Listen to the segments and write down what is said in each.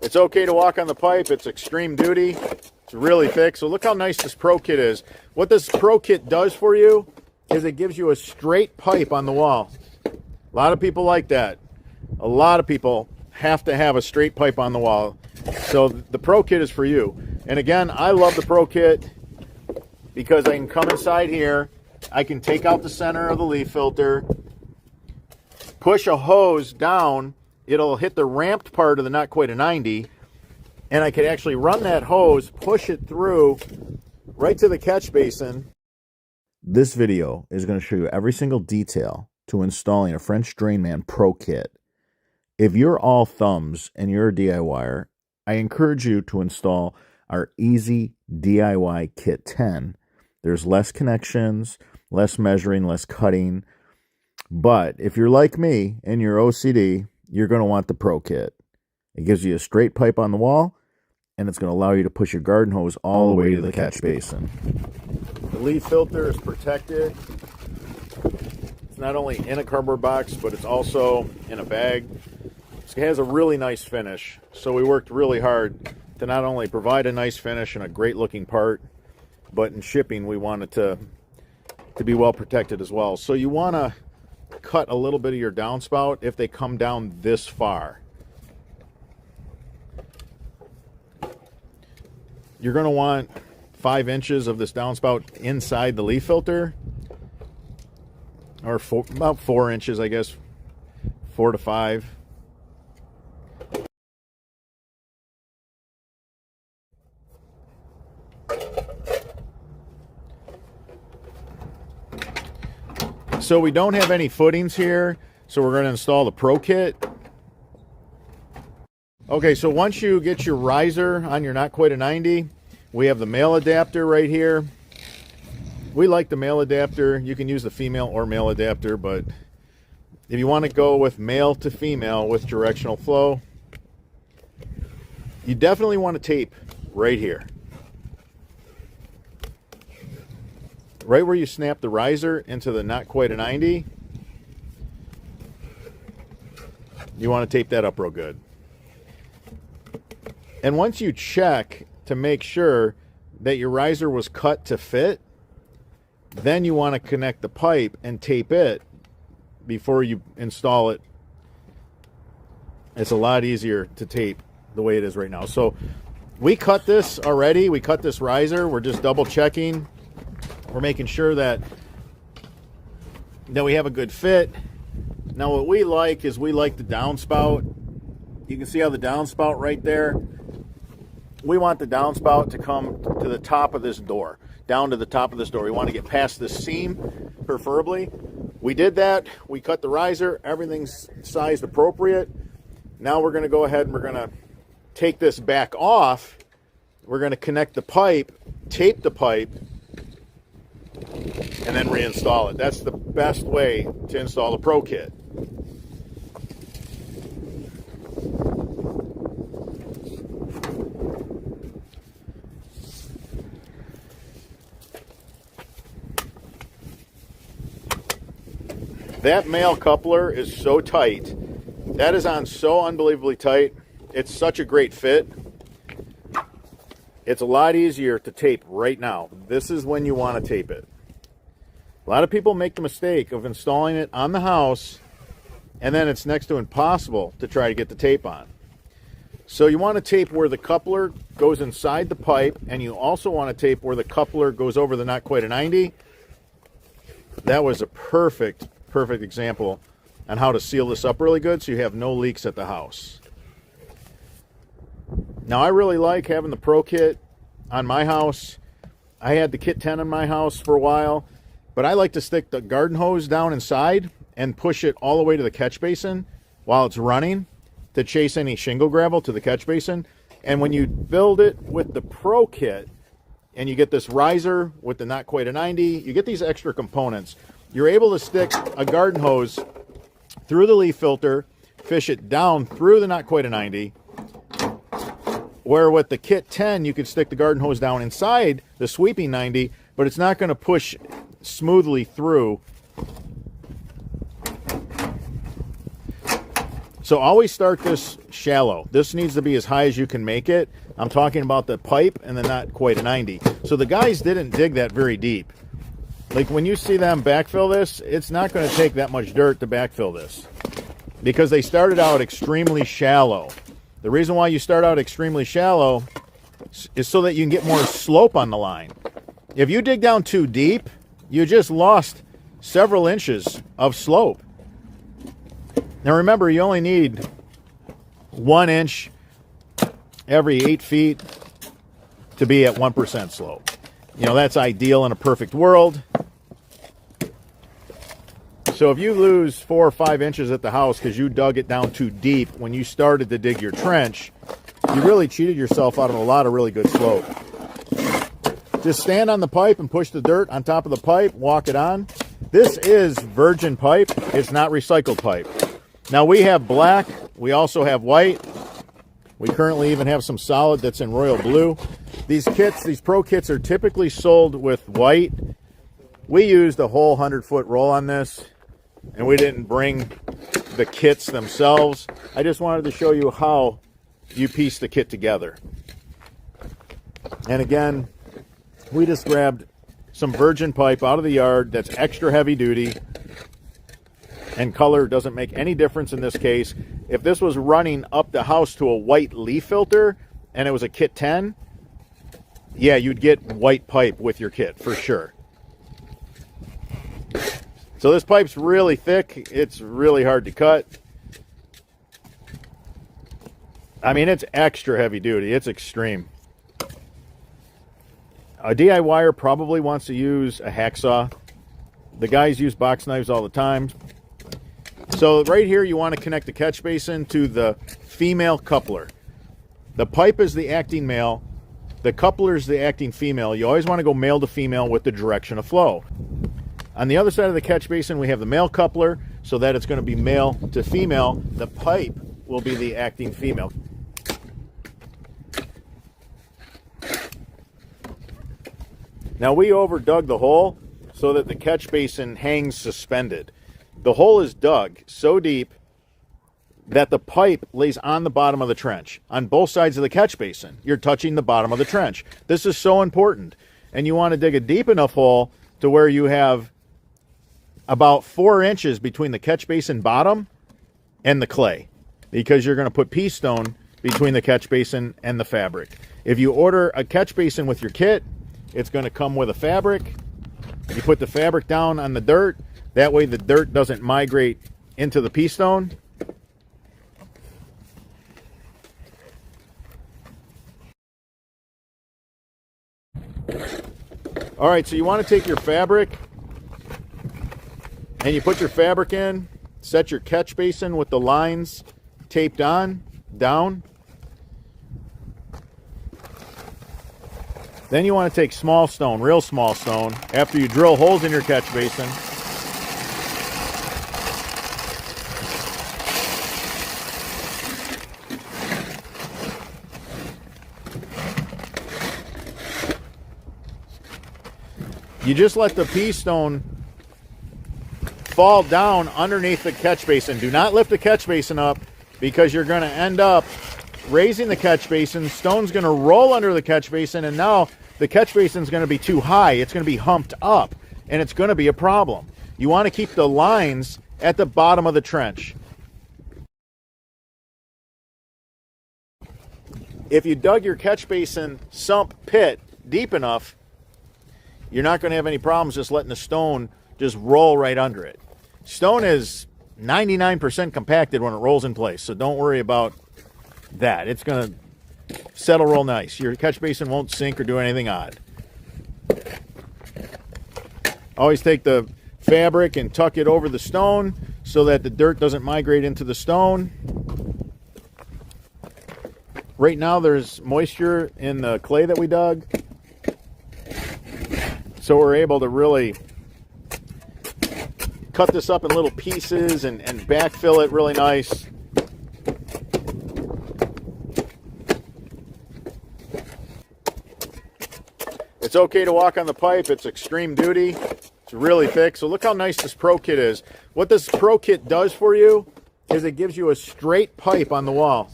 It's okay to walk on the pipe. It's extreme duty. It's really thick. So look how nice this Pro Kit is. What this Pro Kit does for you is it gives you a straight pipe on the wall. A lot of people like that. A lot of people have to have a straight pipe on the wall. So the Pro Kit is for you. And again, I love the Pro Kit because I can come inside here. I can take out the center of the leaf filter, push a hose down. It'll hit the ramped part of the Not Quite A90, and I could actually run that hose, push it through right to the catch basin. This video is going to show you every single detail to installing a French Drainman Pro Kit. If you're all thumbs and you're a DIYer, I encourage you to install our Easy DIY Kit 10. There's less connections, less measuring, less cutting. But if you're like me and you're OCD, you're going to want the Pro Kit. It gives you a straight pipe on the wall, and it's going to allow you to push your garden hose all the way to the catch basin. The leaf filter is protected. It's not only in a cardboard box, but it's also in a bag. It has a really nice finish. So we worked really hard to not only provide a nice finish and a great looking part, but in shipping we wanted to be well protected as well. So you want to cut a little bit of your downspout if they come down this far. You're going to want 5 inches of this downspout inside the leaf filter, or about 4 inches, I guess, 4 to 5. So we don't have any footings here, so we're going to install the Pro Kit. Okay, so once you get your riser on your Not Quite A90, we have the male adapter right here. We like the male adapter. You can use the female or male adapter, but if you want to go with male to female with directional flow, you definitely want to tape right here. Right where you snap the riser into the Not Quite A90, you want to tape that up real good. And once you check to make sure that your riser was cut to fit, then you want to connect the pipe and tape it before you install it. It's a lot easier to tape the way it is right now. So we cut this already. We cut this riser. We're just double checking. We're making sure that we have a good fit. Now what we like is we like the downspout. You can see how the downspout right there. We want the downspout to come to the top of this door, down to the top of this door. We want to get past this seam, preferably. We did that. We cut the riser. Everything's sized appropriate. Now we're going to go ahead and we're going to take this back off. We're going to connect the pipe, tape the pipe, and then reinstall it. That's the best way to install the Pro Kit. That male coupler is so tight. That is on so unbelievably tight. It's such a great fit. It's a lot easier to tape right now. This is when you want to tape it. A lot of people make the mistake of installing it on the house, and then it's next to impossible to try to get the tape on. So you want to tape where the coupler goes inside the pipe, and you also want to tape where the coupler goes over the Not Quite A90. That was a perfect example on how to seal this up really good so you have no leaks at the house. Now I really like having the Pro Kit on my house. I had the Kit 10 on my house for a while, but I like to stick the garden hose down inside and push it all the way to the catch basin while it's running to chase any shingle gravel to the catch basin. And when you build it with the Pro Kit and you get this riser with the Not Quite A90, you get these extra components. You're able to stick a garden hose through the leaf filter, fish it down through the Not Quite A90, where with the Kit 10, you could stick the garden hose down inside the sweeping 90, but it's not going to push smoothly through. So always start this shallow. This needs to be as high as you can make it. I'm talking about the pipe and the Not Quite A 90. So the guys didn't dig that very deep. Like when you see them backfill this, it's not going to take that much dirt to backfill this, because they started out extremely shallow. The reason why you start out extremely shallow is so that you can get more slope on the line. If you dig down too deep, you just lost several inches of slope. Now remember, you only need 1 inch every 8 feet to be at 1% slope. You know, that's ideal in a perfect world. So if you lose 4 or 5 inches at the house because you dug it down too deep when you started to dig your trench, you really cheated yourself out of a lot of really good slope. Just stand on the pipe and push the dirt on top of the pipe, walk it on. This is virgin pipe. It's not recycled pipe. Now we have black, we also have white. We currently even have some solid that's in royal blue. These kits, these pro kits, are typically sold with white. We used a whole 100-foot roll on this, and we didn't bring the kits themselves. I just wanted to show you how you piece the kit together. And again, we just grabbed some virgin pipe out of the yard that's extra heavy duty, and color doesn't make any difference in this case. If this was running up the house to a white leaf filter and it was a kit 10, yeah, you'd get white pipe with your kit for sure. So this pipe's really thick. It's really hard to cut. I mean, it's extra heavy duty. It's extreme. A DIYer probably wants to use a hacksaw. The guys use box knives all the time. So right here, you want to connect the catch basin to the female coupler. The pipe is the acting male. The coupler is the acting female. You always want to go male to female with the direction of flow. On the other side of the catch basin, we have the male coupler, so that it's going to be male to female. The pipe will be the acting female. Now we overdug the hole so that the catch basin hangs suspended. The hole is dug so deep that the pipe lays on the bottom of the trench. On both sides of the catch basin, you're touching the bottom of the trench. This is so important. And you want to dig a deep enough hole to where you have about 4 inches between the catch basin bottom and the clay, because you're going to put pea stone between the catch basin and the fabric. If you order a catch basin with your kit, it's going to come with a fabric. You put the fabric down on the dirt. That way the dirt doesn't migrate into the pea stone. All right, so you want to take your fabric and you put your fabric in, set your catch basin with the lines taped on, down. Then you want to take small stone, real small stone, after you drill holes in your catch basin. You just let the pea stone fall down underneath the catch basin. Do not lift the catch basin up, because you're going to end up raising the catch basin. Stone's going to roll under the catch basin, and now the catch basin is going to be too high. It's going to be humped up, and it's going to be a problem. You want to keep the lines at the bottom of the trench. If you dug your catch basin sump pit deep enough, you're not going to have any problems just letting the stone just roll right under it. Stone is 99% compacted when it rolls in place, so don't worry about that. It's going to settle real nice. Your catch basin won't sink or do anything odd. Always take the fabric and tuck it over the stone so that the dirt doesn't migrate into the stone. Right now there's moisture in the clay that we dug, so we're able to really cut this up in little pieces and backfill it really nice. It's okay to walk on the pipe. It's extreme duty. It's really thick. So look how nice this Pro Kit is. What this Pro Kit does for you is it gives you a straight pipe on the wall.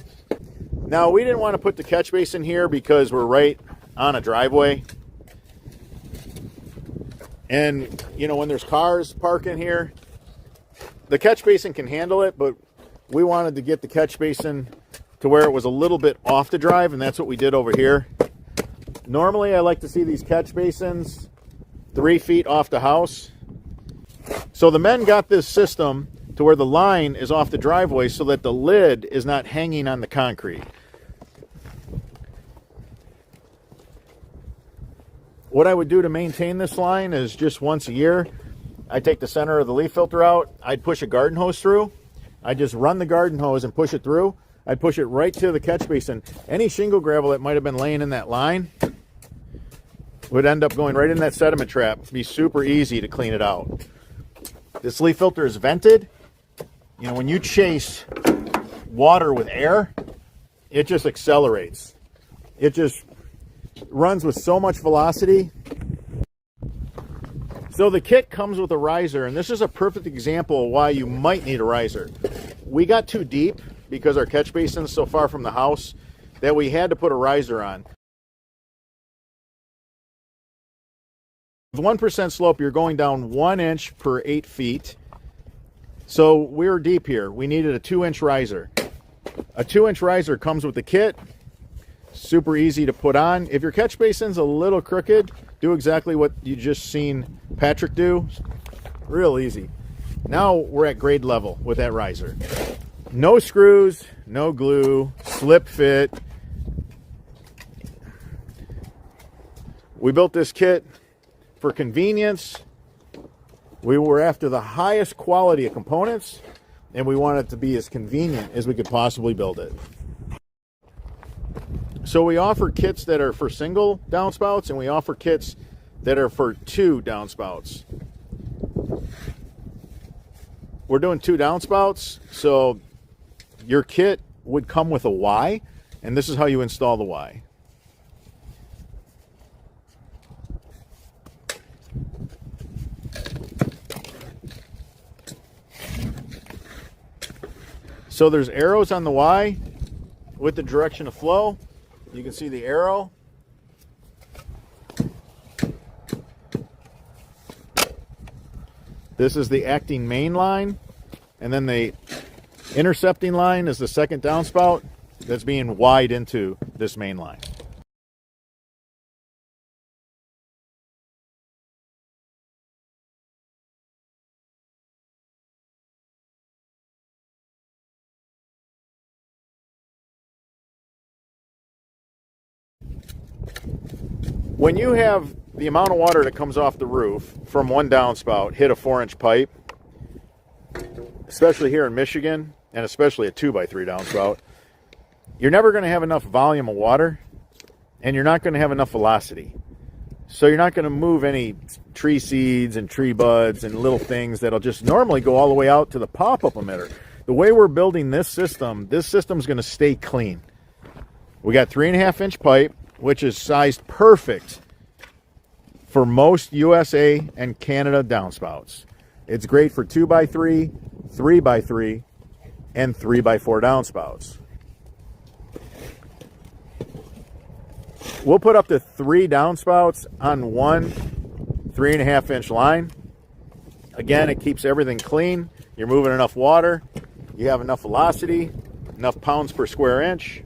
Now, we didn't want to put the catch basin here because we're right on a driveway. And, you know, when there's cars parking here, the catch basin can handle it, but we wanted to get the catch basin to where it was a little bit off the drive, and that's what we did over here. Normally, I like to see these catch basins 3 feet off the house. So the men got this system to where the line is off the driveway so that the lid is not hanging on the concrete. What I would do to maintain this line is just once a year, I'd take the center of the leaf filter out, I'd push a garden hose through, I'd just run the garden hose and push it through, I'd push it right to the catch basin. Any shingle gravel that might have been laying in that line would end up going right in that sediment trap. It'd be super easy to clean it out. This leaf filter is vented. You know, when you chase water with air, it just accelerates. It just runs with so much velocity. So the kit comes with a riser, and this is a perfect example of why you might need a riser. We got too deep because our catch basin is so far from the house that we had to put a riser on. With 1% slope, you're going down 1 inch per 8 feet. So we're deep here. We needed a 2-inch riser. A 2-inch riser comes with the kit. Super easy to put on. If your catch basin's a little crooked, do exactly what you just seen Patrick do. Real easy. Now we're at grade level with that riser. No screws, no glue, slip fit. We built this kit for convenience. We were after the highest quality of components, and we wanted it to be as convenient as we could possibly build it. So we offer kits that are for single downspouts, and we offer kits that are for 2 downspouts. We're doing 2 downspouts, so your kit would come with a Y, and this is how you install the Y. So there's arrows on the Y with the direction of flow. You can see the arrow. This is the acting main line, and then the intercepting line is the second downspout that's being Y'd into this main line. When you have the amount of water that comes off the roof from one downspout hit a 4-inch pipe, especially here in Michigan, and especially a 2x3 downspout, you're never going to have enough volume of water, and you're not going to have enough velocity. So you're not going to move any tree seeds and tree buds and little things that'll just normally go all the way out to the pop-up emitter. The way we're building this system's going to stay clean. We got 3.5-inch pipe, which is sized perfect for most USA and Canada downspouts. It's great for 2x3, 3x3, and 3x4 downspouts. We'll put up to 3 downspouts on one 3.5-inch line. Again, it keeps everything clean. You're moving enough water. You have enough velocity, enough pounds per square inch.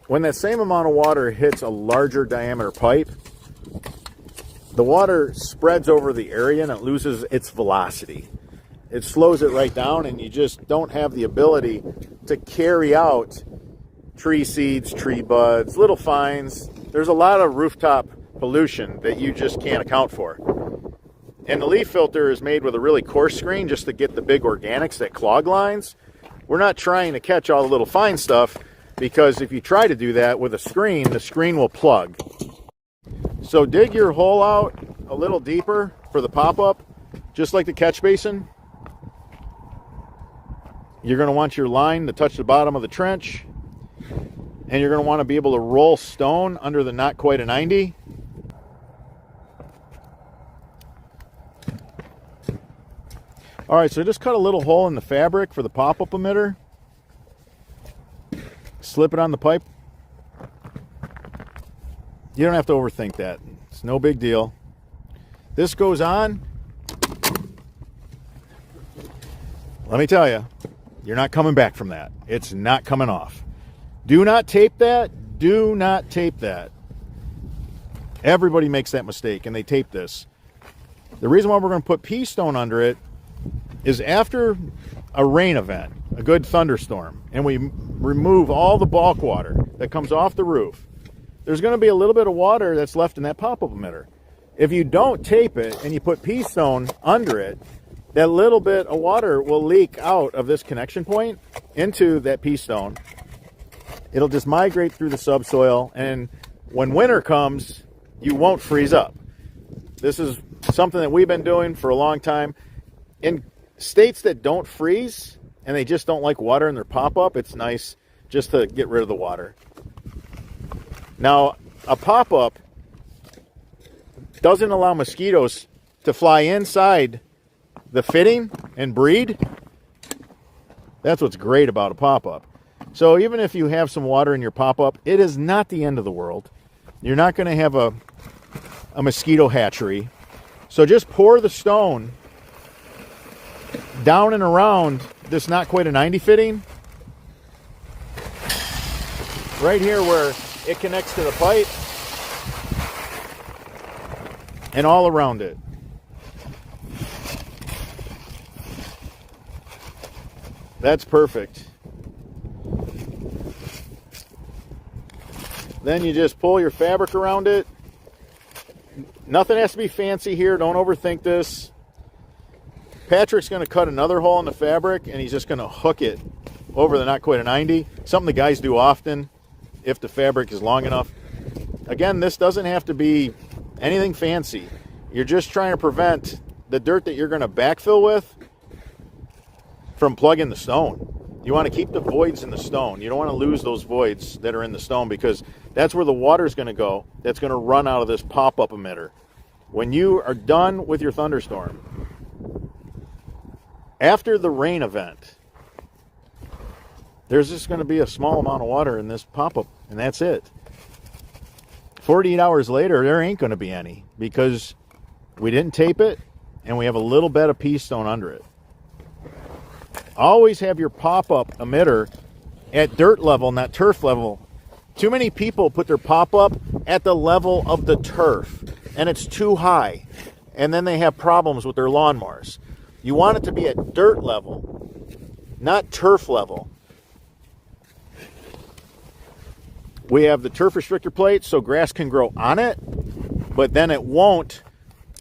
When that same amount of water hits a larger diameter pipe, the water spreads over the area and it loses its velocity. It slows it right down, and you just don't have the ability to carry out tree seeds, tree buds, little fines. There's a lot of rooftop pollution that you just can't account for. And the leaf filter is made with a really coarse screen just to get the big organics that clog lines. We're not trying to catch all the little fine stuff, because if you try to do that with a screen, the screen will plug. So dig your hole out a little deeper for the pop-up, just like the catch basin. You're going to want your line to touch the bottom of the trench, and you're going to want to be able to roll stone under the Not Quite A90. All right, so just cut a little hole in the fabric for the pop-up emitter. Slip it on the pipe. You don't have to overthink that. It's no big deal. This goes on. Let me tell you, you're not coming back from that. It's not coming off. Do not tape that. Do not tape that. Everybody makes that mistake, and they tape this. The reason why we're going to put pea stone under it is after a rain event, a good thunderstorm, and we remove all the bulk water that comes off the roof, there's going to be a little bit of water that's left in that pop-up emitter. If you don't tape it and you put pea stone under it, that little bit of water will leak out of this connection point into that pea stone. It'll just migrate through the subsoil, and when winter comes, you won't freeze up. This is something that we've been doing for a long time. In states that don't freeze and they just don't like water in their pop-up, it's nice just to get rid of the water. Now, a pop-up doesn't allow mosquitoes to fly inside the fitting and breed. That's what's great about a pop-up. So even if you have some water in your pop-up, it is not the end of the world. You're not going to have a mosquito hatchery. So just pour the stone down and around this Not Quite A90 fitting. Right here where it connects to the pipe. And all around it. That's perfect. Then you just pull your fabric around it. Nothing has to be fancy here. Don't overthink this. Patrick's going to cut another hole in the fabric, and he's just going to hook it over the Not Quite A90. Something the guys do often if the fabric is long enough. Again, this doesn't have to be anything fancy. You're just trying to prevent the dirt that you're going to backfill with from plugging the stone. You want to keep the voids in the stone. You don't want to lose those voids that are in the stone, because that's where the water is going to go. That's going to run out of this pop-up emitter. When you are done with your thunderstorm, after the rain event, there's just going to be a small amount of water in this pop-up, and that's it. 48 hours later, there ain't going to be any, because we didn't tape it, and we have a little bit of pea stone under it. Always have your pop-up emitter at dirt level, not turf level. Too many people put their pop-up at the level of the turf, and it's too high, and then they have problems with their lawnmowers. You want it to be at dirt level, not turf level. We have the turf restrictor plate so grass can grow on it, but then it won't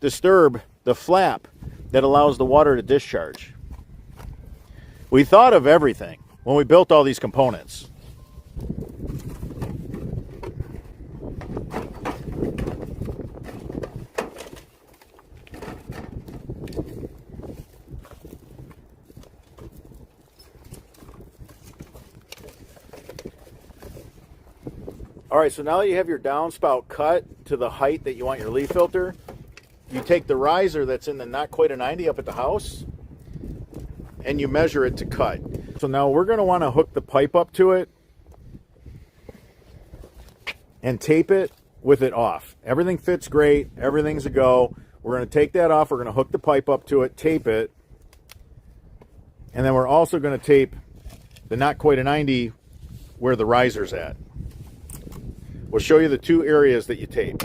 disturb the flap that allows the water to discharge. We thought of everything when we built all these components. All right, so now that you have your downspout cut to the height that you want your leaf filter, you take the riser that's in the Not Quite A90 up at the house, and you measure it to cut. So now we're going to want to hook the pipe up to it and tape it with it off. Everything fits great. Everything's a go. We're going to take that off. We're going to hook the pipe up to it, tape it, and then we're also going to tape the Not Quite A90 where the riser's at. We'll show you the two areas that you tape.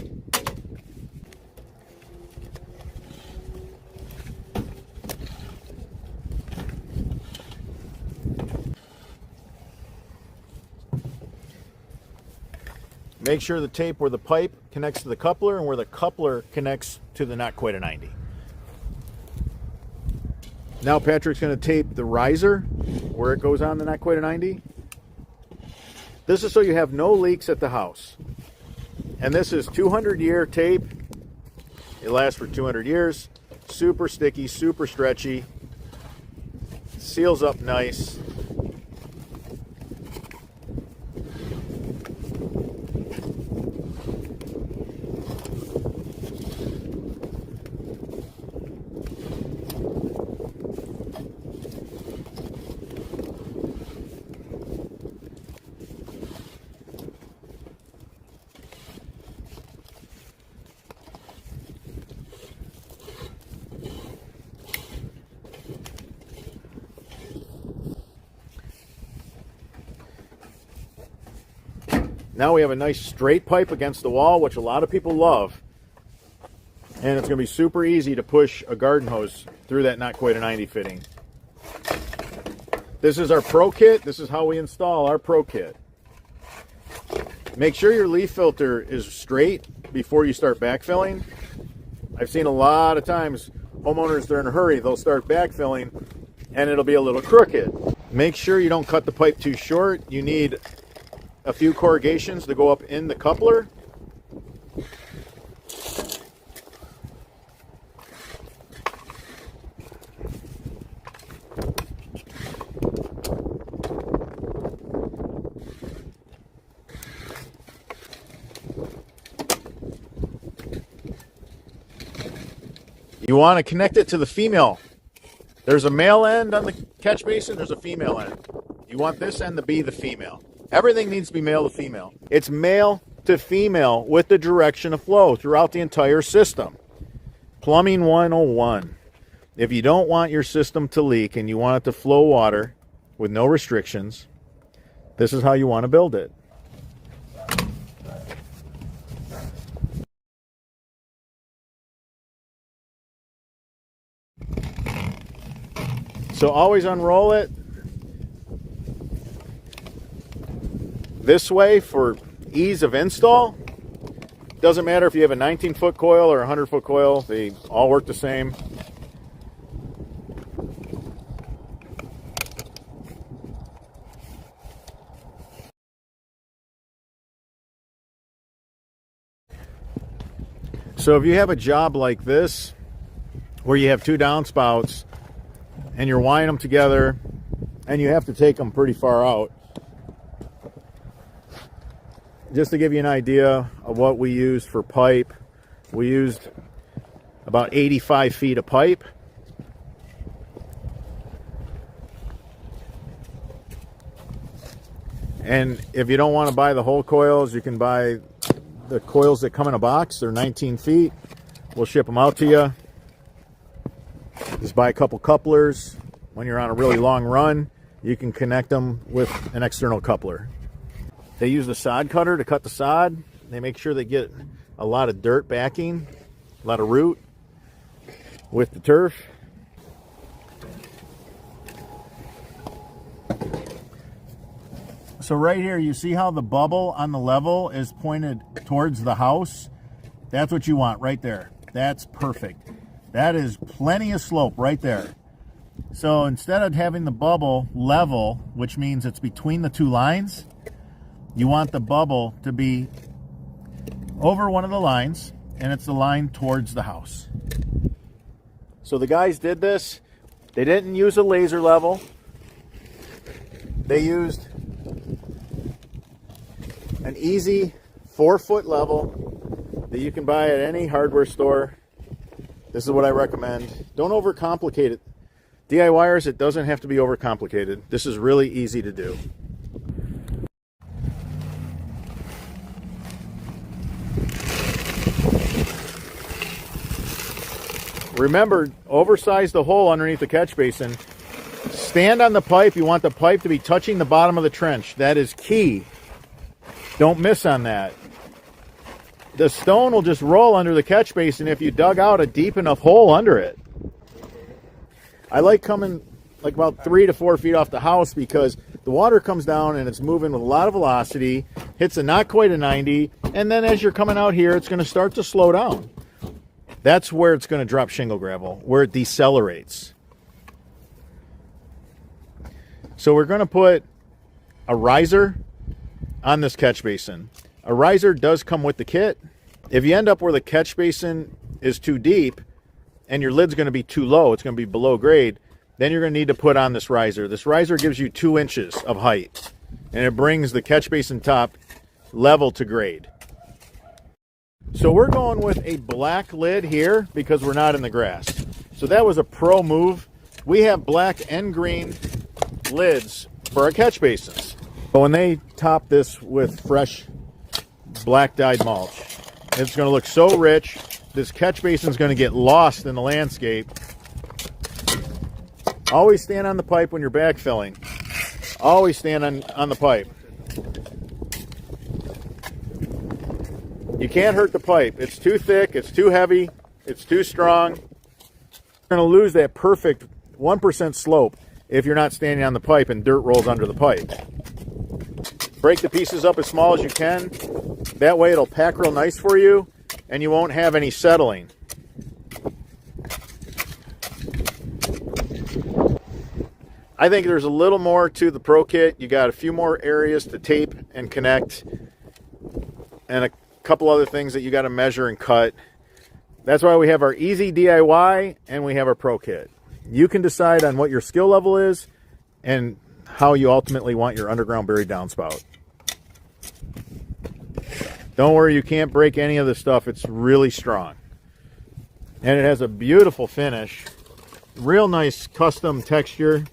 Make sure the tape where the pipe connects to the coupler and where the coupler connects to the Not Quite A90. Now Patrick's going to tape the riser where it goes on the Not Quite A90. This is so you have no leaks at the house. And this is 200-year tape. It lasts for 200 years. Super sticky, super stretchy. Seals up nice. Now we have a nice straight pipe against the wall, which a lot of people love. And it's going to be super easy to push a garden hose through that Not Quite a 90 fitting. This is our Pro Kit. This is how we install our Pro Kit. Make sure your leaf filter is straight before you start backfilling. I've seen a lot of times homeowners, they're in a hurry, they'll start backfilling and it'll be a little crooked. Make sure you don't cut the pipe too short. You need a few corrugations to go up in the coupler. You want to connect it to the female. There's a male end on the catch basin, there's a female end. You want this end to be the female. Everything needs to be male to female. It's male to female with the direction of flow throughout the entire system. Plumbing 101. If you don't want your system to leak and you want it to flow water with no restrictions, this is how you want to build it. So always unroll it this way for ease of install. Doesn't matter if you have a 19-foot coil or a 100-foot coil, they all work the same. So if you have a job like this where you have two downspouts and you're wiring them together and you have to take them pretty far out, just to give you an idea of what we used for pipe, we used about 85 feet of pipe. And if you don't want to buy the whole coils, you can buy the coils that come in a box. They're 19 feet. We'll ship them out to you. Just buy a couple couplers. When you're on a really long run, you can connect them with an external coupler. They use the sod cutter to cut the sod. They make sure they get a lot of dirt backing, a lot of root with the turf. So right here, you see how the bubble on the level is pointed towards the house? That's what you want right there. That's perfect. That is plenty of slope right there. So instead of having the bubble level, which means it's between the two lines, you want the bubble to be over one of the lines, and it's the line towards the house. So the guys did this. They didn't use a laser level. They used an easy 4-foot level that you can buy at any hardware store. This is what I recommend. Don't overcomplicate it. DIYers, it doesn't have to be overcomplicated. This is really easy to do. Remember, oversize the hole underneath the catch basin. Stand on the pipe. You want the pipe to be touching the bottom of the trench. That is key. Don't miss on that. The stone will just roll under the catch basin if you dug out a deep enough hole under it. I like coming like about 3 to 4 feet off the house because the water comes down and it's moving with a lot of velocity, hits a Not Quite a 90, and then as you're coming out here, it's going to start to slow down. That's where it's going to drop shingle gravel, where it decelerates. So we're going to put a riser on this catch basin. A riser does come with the kit. If you end up where the catch basin is too deep and your lid's going to be too low, it's going to be below grade, then you're going to need to put on this riser. This riser gives you 2 inches of height, and it brings the catch basin top level to grade. So we're going with a black lid here because we're not in the grass. So that was a pro move. We have black and green lids for our catch basins. But when they top this with fresh black dyed mulch, it's going to look so rich. This catch basin is going to get lost in the landscape. Always stand on the pipe when you're backfilling. Always stand on the pipe. You can't hurt the pipe. It's too thick, it's too heavy, it's too strong. You're going to lose that perfect 1% slope if you're not standing on the pipe and dirt rolls under the pipe. Break the pieces up as small as you can. That way it'll pack real nice for you and you won't have any settling. I think there's a little more to the Pro Kit. You got a few more areas to tape and connect and a couple other things that you got to measure and cut. That's why we have our easy DIY and we have our Pro Kit. You can decide on what your skill level is and how you ultimately want your underground buried downspout. Don't worry, you can't break any of this stuff. It's really strong. And it has a beautiful finish. Real nice custom texture.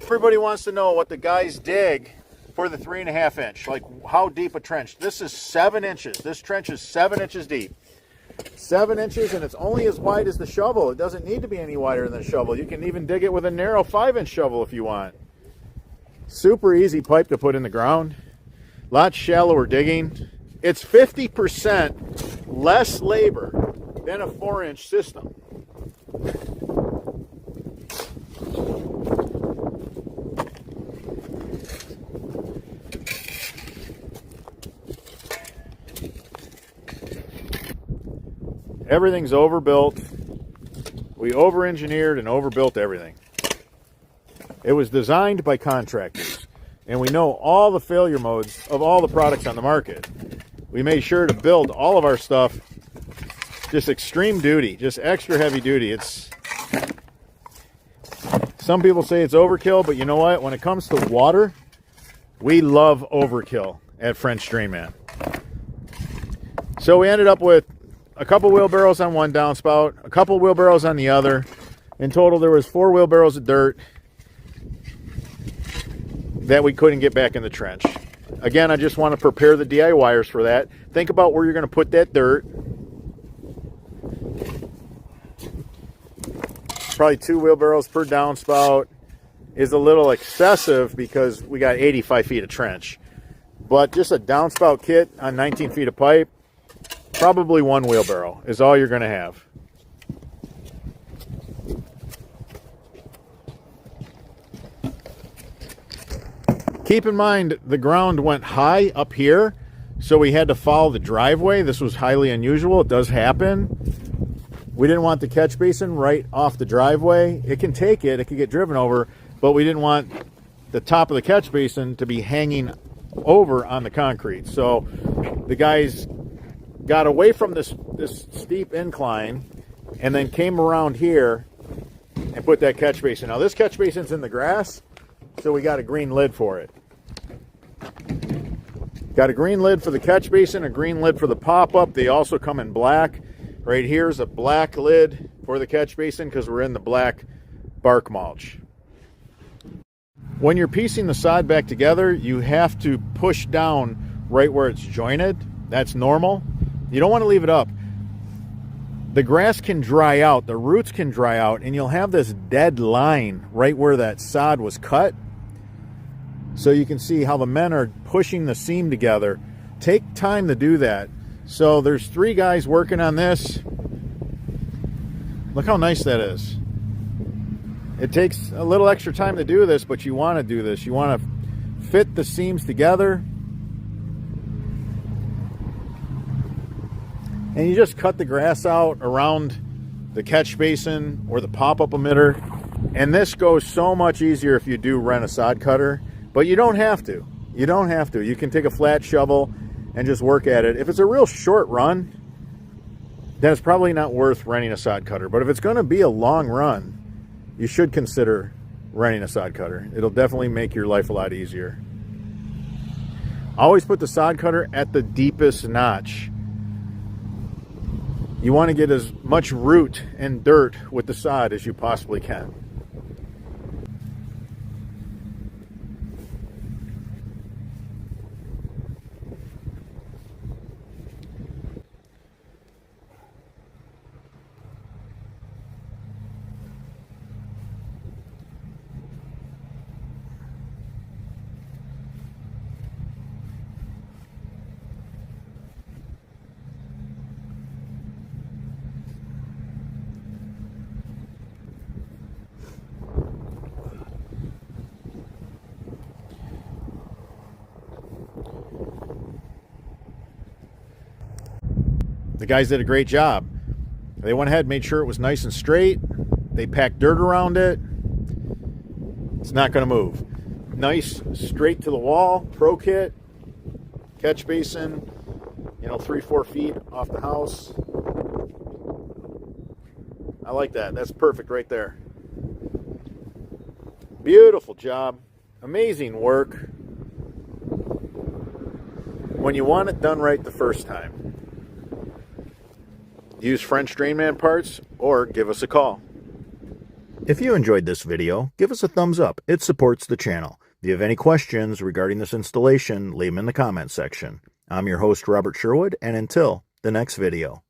Everybody wants to know what the guys dig for the 3.5 inch. Like how deep a trench. This is 7 inches. This trench is 7 inches deep. 7 inches, and it's only as wide as the shovel. It doesn't need to be any wider than the shovel. You can even dig it with a narrow 5-inch shovel if you want. Super easy pipe to put in the ground. Lot shallower digging. It's 50% less labor than a 4-inch system. Everything's overbuilt. We over-engineered and overbuilt everything. It was designed by contractors, and we know all the failure modes of all the products on the market. We made sure to build all of our stuff just extreme duty, just extra heavy duty. Some people say it's overkill, but you know what? When it comes to water, we love overkill at French Drain Man. So we ended up with a couple wheelbarrows on one downspout, a couple wheelbarrows on the other. In total, there was 4 wheelbarrows of dirt that we couldn't get back in the trench. Again, I just want to prepare the DIYers for that. Think about where you're going to put that dirt. Probably 2 wheelbarrows per downspout is a little excessive because we got 85 feet of trench. But just a downspout kit on 19 feet of pipe, probably 1 wheelbarrow is all you're going to have. Keep in mind, the ground went high up here, so we had to follow the driveway. This was highly unusual. It does happen. We didn't want the catch basin right off the driveway. It can take it. It can get driven over, but we didn't want the top of the catch basin to be hanging over on the concrete. So the guys got away from this steep incline and then came around here and put that catch basin. Now this catch basin's in the grass, so we got a green lid for it. Got a green lid for the catch basin, a green lid for the pop-up. They also come in black. Right here's a black lid for the catch basin because we're in the black bark mulch. When you're piecing the sod back together, you have to push down right where it's jointed. That's normal. You don't want to leave it up. The grass can dry out, the roots can dry out, and you'll have this dead line right where that sod was cut. So you can see how the men are pushing the seam together. Take time to do that. So there's 3 guys working on this. Look how nice that is. It takes a little extra time to do this, but you want to do this. You want to fit the seams together. And you just cut the grass out around the catch basin or the pop-up emitter. And this goes so much easier if you do rent a sod cutter. But you don't have to. You don't have to. You can take a flat shovel and just work at it. If it's a real short run, then it's probably not worth renting a sod cutter. But if it's going to be a long run, you should consider renting a sod cutter. It'll definitely make your life a lot easier. Always put the sod cutter at the deepest notch. You want to get as much root and dirt with the sod as you possibly can. The guys did a great job. They went ahead and made sure it was nice and straight. They packed dirt around it. It's not going to move. Nice, straight to the wall, Pro Kit, catch basin, 3-4 feet off the house. I like that. That's perfect right there. Beautiful job. Amazing work. When you want it done right the first time. Use French Drainman parts or give us a call. If you enjoyed this video, give us a thumbs up. It supports the channel. If you have any questions regarding this installation, leave them in the comments section. I'm your host, Robert Sherwood, and until the next video.